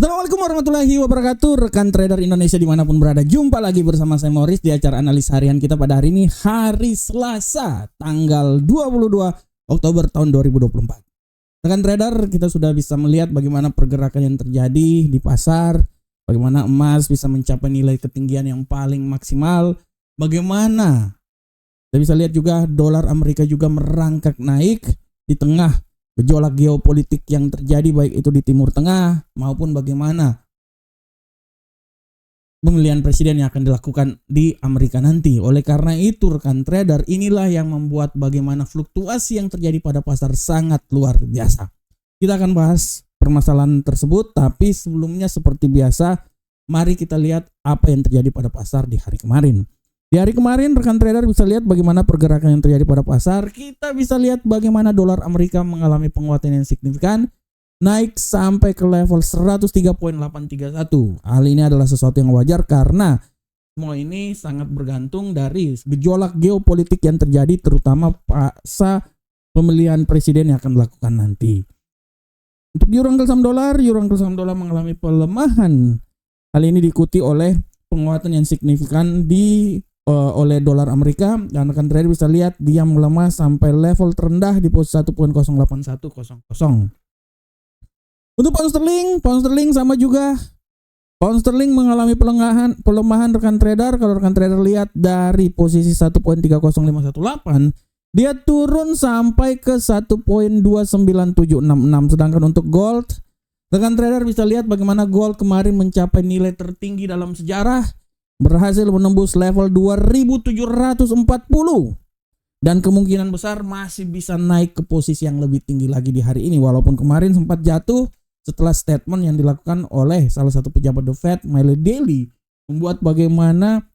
Assalamualaikum warahmatullahi wabarakatuh. Rekan trader Indonesia dimanapun berada, jumpa lagi bersama saya Morris di acara analis harian kita pada hari ini, hari Selasa tanggal 22 Oktober tahun 2024. Rekan trader, kita sudah bisa melihat bagaimana pergerakan yang terjadi di pasar, bagaimana emas bisa mencapai nilai ketinggian yang paling maksimal, bagaimana kita bisa lihat juga dolar Amerika juga merangkak naik di tengah gejolak geopolitik yang terjadi baik itu di Timur Tengah maupun bagaimana pemilihan presiden yang akan dilakukan di Amerika nanti. Oleh karena itu rekan trader, inilah yang membuat bagaimana fluktuasi yang terjadi pada pasar sangat luar biasa. Kita akan bahas permasalahan tersebut, tapi sebelumnya seperti biasa mari kita lihat apa yang terjadi pada pasar di hari kemarin. Di hari kemarin rekan trader bisa lihat bagaimana pergerakan yang terjadi pada pasar. Kita bisa lihat bagaimana dolar Amerika mengalami penguatan yang signifikan, naik sampai ke level 103.831. Hal ini adalah sesuatu yang wajar karena semua ini sangat bergantung dari gejolak geopolitik yang terjadi, terutama pasca pemilihan presiden yang akan dilakukan nanti. Untuk euro saham dolar mengalami pelemahan. Hal ini diikuti oleh penguatan yang signifikan oleh dolar Amerika, dan rekan trader bisa lihat dia melemah sampai level terendah di posisi 1.08100. Untuk pound sterling sama juga. Pound sterling mengalami pelemahan rekan trader. Kalau rekan trader lihat dari posisi 1.30518, dia turun sampai ke 1.29766. Sedangkan untuk gold, rekan trader bisa lihat bagaimana gold kemarin mencapai nilai tertinggi dalam sejarah, berhasil menembus level 2740 dan kemungkinan besar masih bisa naik ke posisi yang lebih tinggi lagi di hari ini, walaupun kemarin sempat jatuh setelah statement yang dilakukan oleh salah satu pejabat The Fed, Miley Daly, membuat bagaimana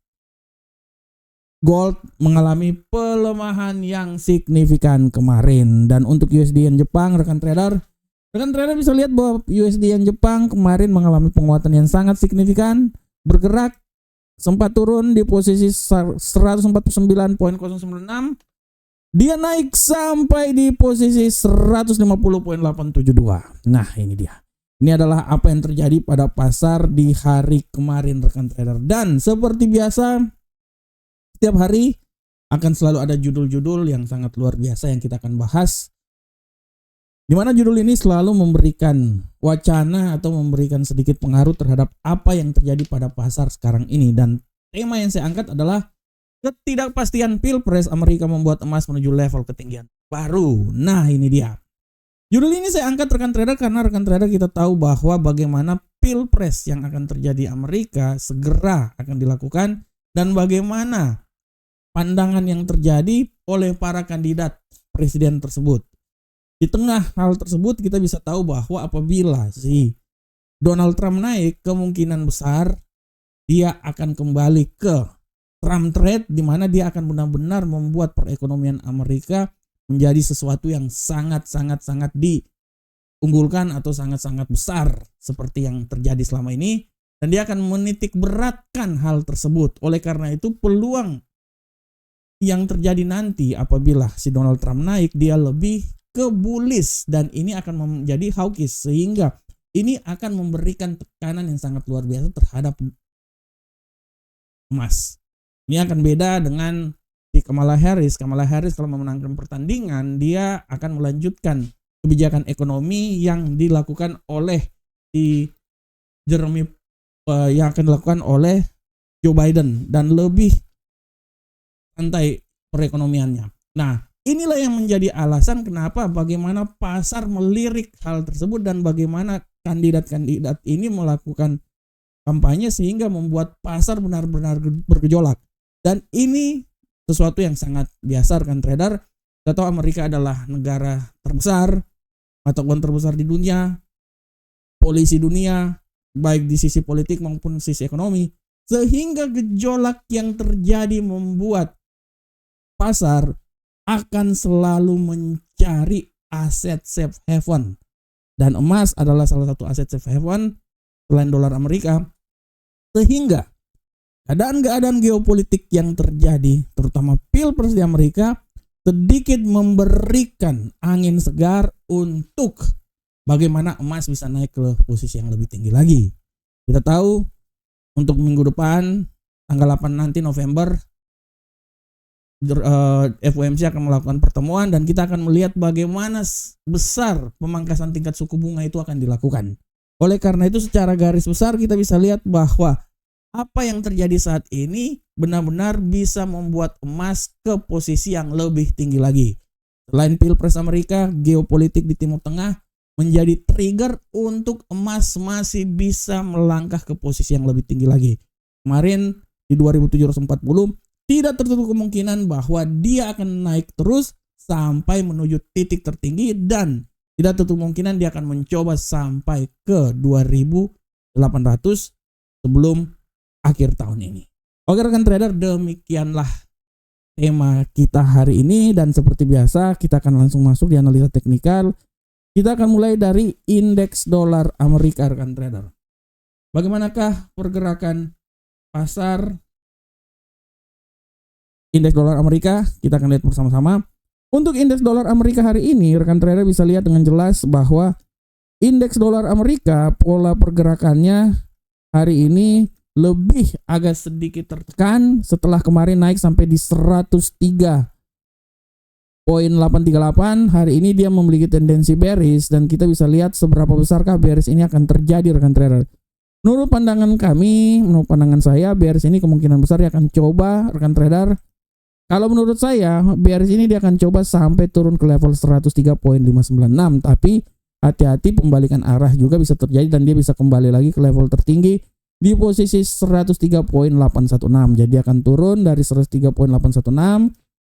gold mengalami pelemahan yang signifikan kemarin. Dan untuk USD yen Jepang, rekan trader bisa lihat bahwa USD yen Jepang kemarin mengalami penguatan yang sangat signifikan, bergerak sempat turun di posisi 149.096, dia naik sampai di posisi 150.872. Nah ini dia. Ini adalah apa yang terjadi pada pasar di hari kemarin rekan trader. Dan seperti biasa, setiap hari akan selalu ada judul-judul yang sangat luar biasa yang kita akan bahas, di mana judul ini selalu memberikan wacana atau memberikan sedikit pengaruh terhadap apa yang terjadi pada pasar sekarang ini. Dan tema yang saya angkat adalah ketidakpastian Pilpres Amerika membuat emas menuju level ketinggian baru. Nah ini dia. Judul ini saya angkat rekan trader karena rekan trader kita tahu bahwa bagaimana Pilpres yang akan terjadi Amerika segera akan dilakukan, dan bagaimana pandangan yang terjadi oleh para kandidat presiden tersebut. Di tengah hal tersebut kita bisa tahu bahwa apabila si Donald Trump naik, kemungkinan besar dia akan kembali ke Trump trade, di mana dia akan benar-benar membuat perekonomian Amerika menjadi sesuatu yang sangat-sangat diunggulkan atau sangat-sangat besar seperti yang terjadi selama ini, dan dia akan menitik beratkan hal tersebut. Oleh karena itu peluang yang terjadi nanti apabila si Donald Trump naik, dia lebih ke bullish, dan ini akan menjadi hawkish, sehingga ini akan memberikan tekanan yang sangat luar biasa terhadap emas. Ini akan beda dengan si Kamala Harris. Kamala Harris kalau memenangkan pertandingan, dia akan melanjutkan kebijakan ekonomi yang dilakukan oleh si yang akan dilakukan oleh Joe Biden, dan lebih santai perekonomiannya. Nah, inilah yang menjadi alasan kenapa bagaimana pasar melirik hal tersebut, dan bagaimana kandidat-kandidat ini melakukan kampanye sehingga membuat pasar benar-benar bergejolak. Dan ini sesuatu yang sangat biasa rekan trader. Kita tahu Amerika adalah negara terbesar, mata uang terbesar di dunia, polisi dunia, baik di sisi politik maupun sisi ekonomi, sehingga gejolak yang terjadi membuat pasar akan selalu mencari aset safe haven, dan emas adalah salah satu aset safe haven selain dolar Amerika, sehingga keadaan geopolitik yang terjadi, terutama Pilpres di Amerika, sedikit memberikan angin segar untuk bagaimana emas bisa naik ke posisi yang lebih tinggi lagi. Kita tahu untuk minggu depan tanggal 8 nanti November FOMC akan melakukan pertemuan dan kita akan melihat bagaimana besar pemangkasan tingkat suku bunga itu akan dilakukan. Oleh karena itu secara garis besar kita bisa lihat bahwa apa yang terjadi saat ini benar-benar bisa membuat emas ke posisi yang lebih tinggi lagi. Selain Pilpres Amerika, geopolitik di Timur Tengah menjadi trigger untuk emas masih bisa melangkah ke posisi yang lebih tinggi lagi. Kemarin di 2740 tidak tertutup kemungkinan bahwa dia akan naik terus sampai menuju titik tertinggi dan tidak tertutup kemungkinan dia akan mencoba sampai ke 2800 sebelum akhir tahun ini. Oke rekan trader, demikianlah tema kita hari ini dan seperti biasa kita akan langsung masuk di analisa teknikal. Kita akan mulai dari indeks dolar Amerika rekan trader. Bagaimanakah pergerakan pasar indeks dolar Amerika? Kita akan lihat bersama-sama. Untuk indeks dolar Amerika hari ini rekan trader bisa lihat dengan jelas bahwa indeks dolar Amerika pola pergerakannya hari ini lebih agak sedikit tertekan setelah kemarin naik sampai di 103.838. Hari ini dia memiliki tendensi bearish dan kita bisa lihat seberapa besarkah bearish ini akan terjadi rekan trader. Menurut pandangan kami, menurut pandangan saya, bearish ini kemungkinan besar dia akan coba rekan trader. Kalau menurut saya, bearish ini dia akan coba sampai turun ke level 103.596, tapi hati-hati pembalikan arah juga bisa terjadi dan dia bisa kembali lagi ke level tertinggi di posisi 103.816. Jadi akan turun dari 103.816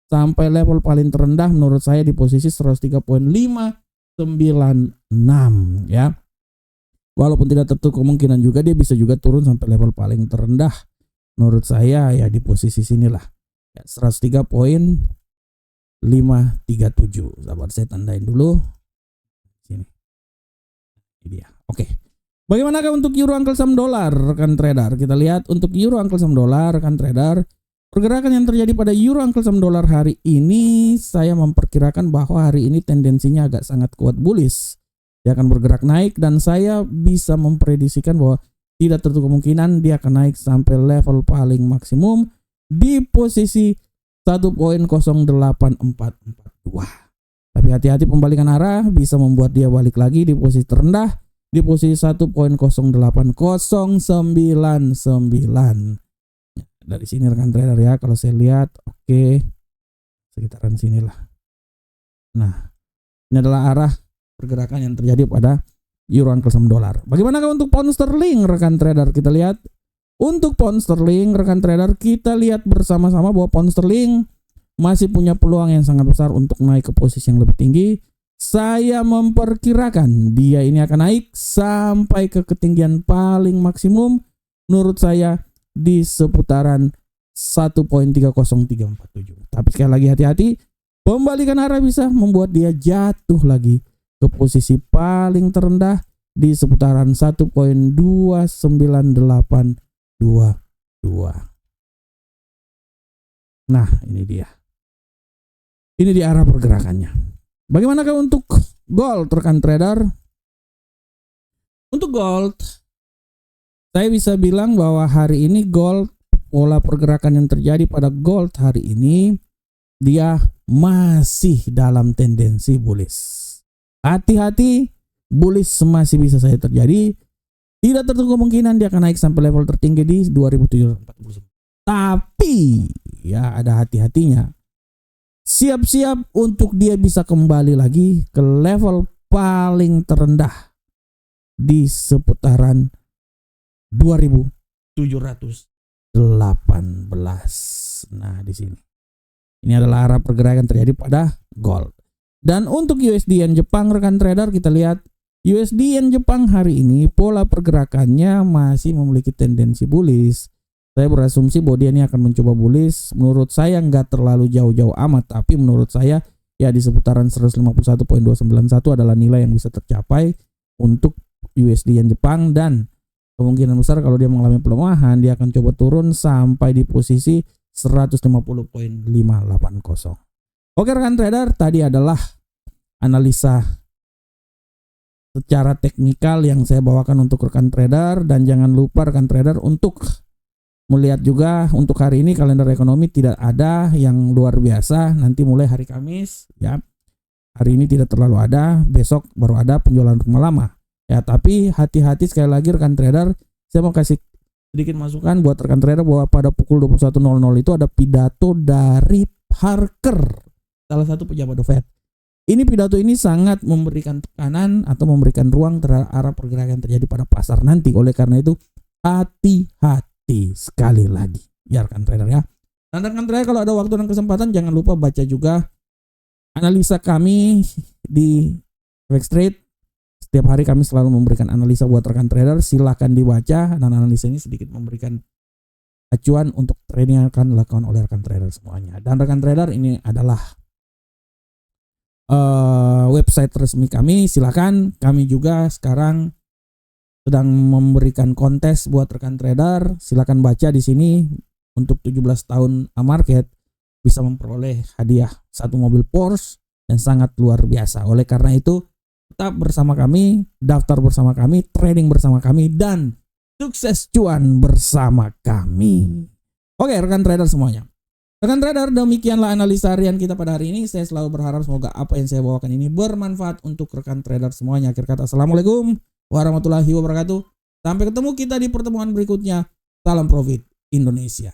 sampai level paling terendah menurut saya di posisi 103.596 ya. Walaupun tidak tertutup kemungkinan juga dia bisa juga turun sampai level paling terendah menurut saya ya di posisi sinilah. Ya, 103.537. Sabar saya tandain dulu. Sini. Ini dia. Oke. Bagaimanakah untuk euro angkel saham dolar rekan trader? Kita lihat untuk euro angkel saham dolar rekan trader. Pergerakan yang terjadi pada euro angkel saham dolar hari ini saya memperkirakan bahwa hari ini tendensinya agak sangat kuat bullish. Dia akan bergerak naik dan saya bisa memprediksikan bahwa tidak tertutup kemungkinan dia akan naik sampai level paling maksimum di posisi 1.08442. Tapi hati-hati pembalikan arah bisa membuat dia balik lagi di posisi terendah di posisi 1.08099. Dari sini rekan trader ya, kalau saya lihat oke, sekitaran sinilah. Nah, ini adalah arah pergerakan yang terjadi pada euro angkel saham dolar. Bagaimanakah untuk pound sterling rekan trader? Kita lihat untuk pound sterling rekan trader, kita lihat bersama-sama bahwa pound sterling masih punya peluang yang sangat besar untuk naik ke posisi yang lebih tinggi. Saya memperkirakan dia ini akan naik sampai ke ketinggian paling maksimum menurut saya di seputaran 1.30347. Tapi sekali lagi hati-hati, pembalikan arah bisa membuat dia jatuh lagi ke posisi paling terendah di seputaran 1.29822. Nah, ini dia. Ini di arah pergerakannya. Bagaimanakah untuk gold rekan trader? Untuk gold, saya bisa bilang bahwa hari ini gold, pola pergerakan yang terjadi pada gold hari ini, dia masih dalam tendensi bullish. Hati-hati, bullish masih bisa saja terjadi. Tidak tertutup kemungkinan dia akan naik sampai level tertinggi di 2749. Tapi, ya ada hati-hatinya. Siap-siap untuk dia bisa kembali lagi ke level paling terendah di seputaran 2718. Nah, di sini. Ini adalah arah pergerakan terjadi pada gold. Dan untuk USD Yen Jepang rekan trader, kita lihat USD Yen Jepang hari ini pola pergerakannya masih memiliki tendensi bullish. Saya berasumsi bahwa dia ini akan mencoba bullish. Menurut saya nggak terlalu jauh-jauh amat, tapi menurut saya ya di seputaran 151.291 adalah nilai yang bisa tercapai untuk USD Yen Jepang, dan kemungkinan besar kalau dia mengalami pelemahan dia akan coba turun sampai di posisi 150.580. Oke rekan trader, tadi adalah analisa secara teknikal yang saya bawakan untuk rekan trader, dan jangan lupa rekan trader untuk melihat juga untuk hari ini kalender ekonomi tidak ada yang luar biasa. Nanti mulai hari Kamis ya. Hari ini tidak terlalu ada, besok baru ada penjualan rumah lama. Ya, tapi hati-hati sekali lagi rekan trader, saya mau kasih sedikit masukan buat rekan trader bahwa pada pukul 21.00 itu ada pidato dari Parker, salah satu pejabat The Fed. Ini pidato ini sangat memberikan tekanan atau memberikan ruang terhadap arah pergerakan yang terjadi pada pasar nanti. Oleh karena itu, hati-hati sekali lagi ya rekan trader ya. Dan rekan trader kalau ada waktu dan kesempatan jangan lupa baca juga analisa kami di FX Trade. Setiap hari kami selalu memberikan analisa buat rekan trader, silakan dibaca, dan analisa ini sedikit memberikan acuan untuk trading yang akan dilakukan oleh rekan trader semuanya. Dan rekan trader, ini adalah website resmi kami, silakan. Kami juga sekarang sedang memberikan kontes buat rekan trader, silakan baca di sini. Untuk 17 tahun market bisa memperoleh hadiah satu mobil Porsche yang sangat luar biasa. Oleh karena itu, tetap bersama kami, daftar bersama kami, trading bersama kami, dan sukses cuan bersama kami. Oke rekan trader semuanya. Rekan trader, demikianlah analisa harian kita pada hari ini. Saya selalu berharap semoga apa yang saya bawakan ini bermanfaat untuk rekan trader semuanya. Akhir kata, assalamualaikum warahmatullahi wabarakatuh. Sampai ketemu kita di pertemuan berikutnya. Salam profit Indonesia.